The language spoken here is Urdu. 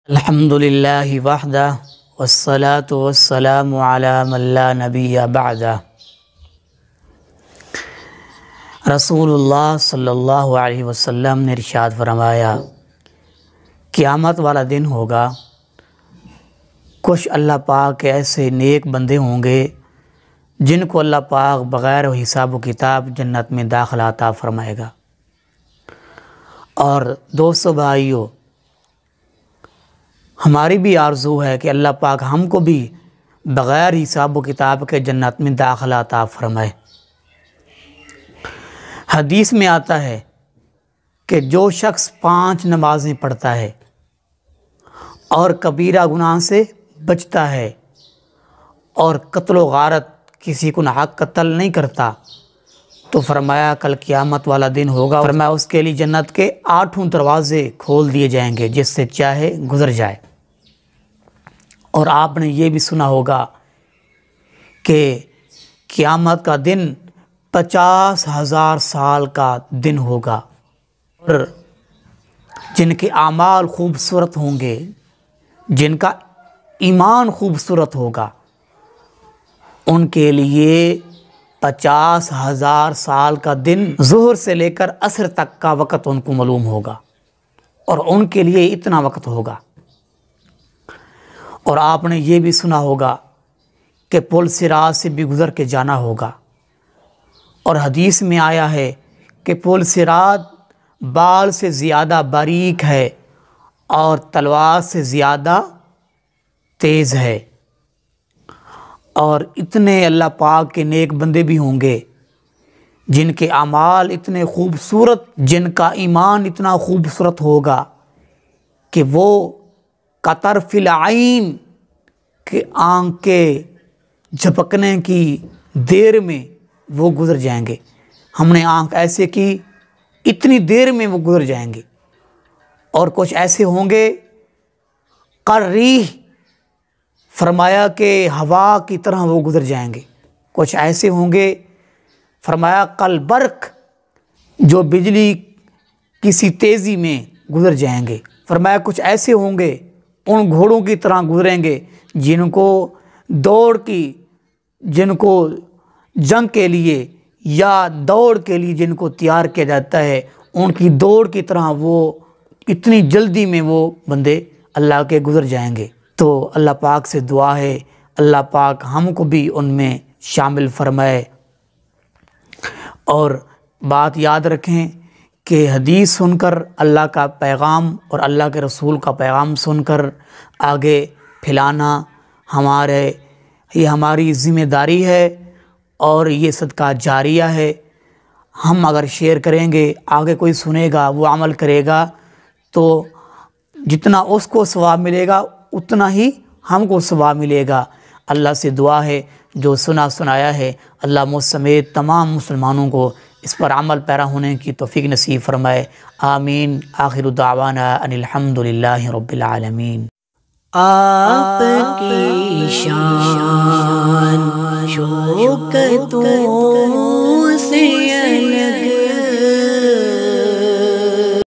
الحمدللہ وحدہ والصلاة والسلام علی من لا نبی بعدہ۔ رسول اللہ صلی اللہ علیہ وسلم نے ارشاد فرمایا، قیامت والا دن ہوگا، کچھ اللہ پاک کے ایسے نیک بندے ہوں گے جن کو اللہ پاک بغیر حساب و کتاب جنت میں داخلہ عطا فرمائے گا۔ اور دوستو بھائیو، ہماری بھی آرزو ہے کہ اللہ پاک ہم کو بھی بغیر حساب و کتاب کے جنت میں داخلہ عطا فرمائے۔ حدیث میں آتا ہے کہ جو شخص 5 نمازیں پڑھتا ہے اور کبیرہ گناہ سے بچتا ہے اور قتل و غارت کسی کو ناحق قتل نہیں کرتا، تو فرمایا کل قیامت والا دن ہوگا، فرمایا اس کے لیے جنت کے 8 دروازے کھول دیے جائیں گے، جس سے چاہے گزر جائے۔ اور آپ نے یہ بھی سنا ہوگا کہ قیامت کا دن 50,000 سال کا دن ہوگا، اور جن کے اعمال خوبصورت ہوں گے، جن کا ایمان خوبصورت ہوگا، ان کے لیے 50,000 سال کا دن ظہر سے لے کر عصر تک کا وقت ان کو معلوم ہوگا، اور ان کے لیے اتنا وقت ہوگا۔ اور آپ نے یہ بھی سنا ہوگا کہ پل صراط سے بھی گزر کے جانا ہوگا، اور حدیث میں آیا ہے کہ پل صراط بال سے زیادہ باریک ہے اور تلوار سے زیادہ تیز ہے، اور اتنے اللہ پاک کے نیک بندے بھی ہوں گے جن کے اعمال اتنے خوبصورت، جن کا ایمان اتنا خوبصورت ہوگا کہ وہ کطرف العین کہ آنکھ کے جھپکنے کی دیر میں وہ گزر جائیں گے۔ ہم نے آنکھ ایسے کی، اتنی دیر میں وہ گزر جائیں گے۔ اور کچھ ایسے ہوں گے قریح، فرمایا کہ ہوا کی طرح وہ گزر جائیں گے۔ کچھ ایسے ہوں گے فرمایا کالبرق، جو بجلی کسی تیزی میں گزر جائیں گے۔ فرمایا کچھ ایسے ہوں گے ان گھوڑوں کی طرح گزریں گے جن کو جنگ کے لیے یا دوڑ کے لیے جن کو تیار کیا جاتا ہے، ان کی دوڑ کی طرح وہ اتنی جلدی میں وہ بندے اللہ کے گزر جائیں گے۔ تو اللہ پاک سے دعا ہے اللہ پاک ہم کو بھی ان میں شامل فرمائے۔ اور بات یاد رکھیں کہ حدیث سن کر، اللہ کا پیغام اور اللہ کے رسول کا پیغام سن کر آگے پھیلانا یہ ہماری ذمہ داری ہے، اور یہ صدقہ جاریہ ہے۔ ہم اگر شیئر کریں گے، آگے کوئی سنے گا، وہ عمل کرے گا، تو جتنا اس کو ثواب ملے گا اتنا ہی ہم کو ثواب ملے گا۔ اللہ سے دعا ہے جو سنایا ہے، اللہ مجھ سمیت تمام مسلمانوں کو اس پر عمل پیرا ہونے کی توفیق نصیب فرمائے، آمین۔ آخر دعوانا ان الحمدللہ رب العالمین۔ آپ کی شان شوکتوں سے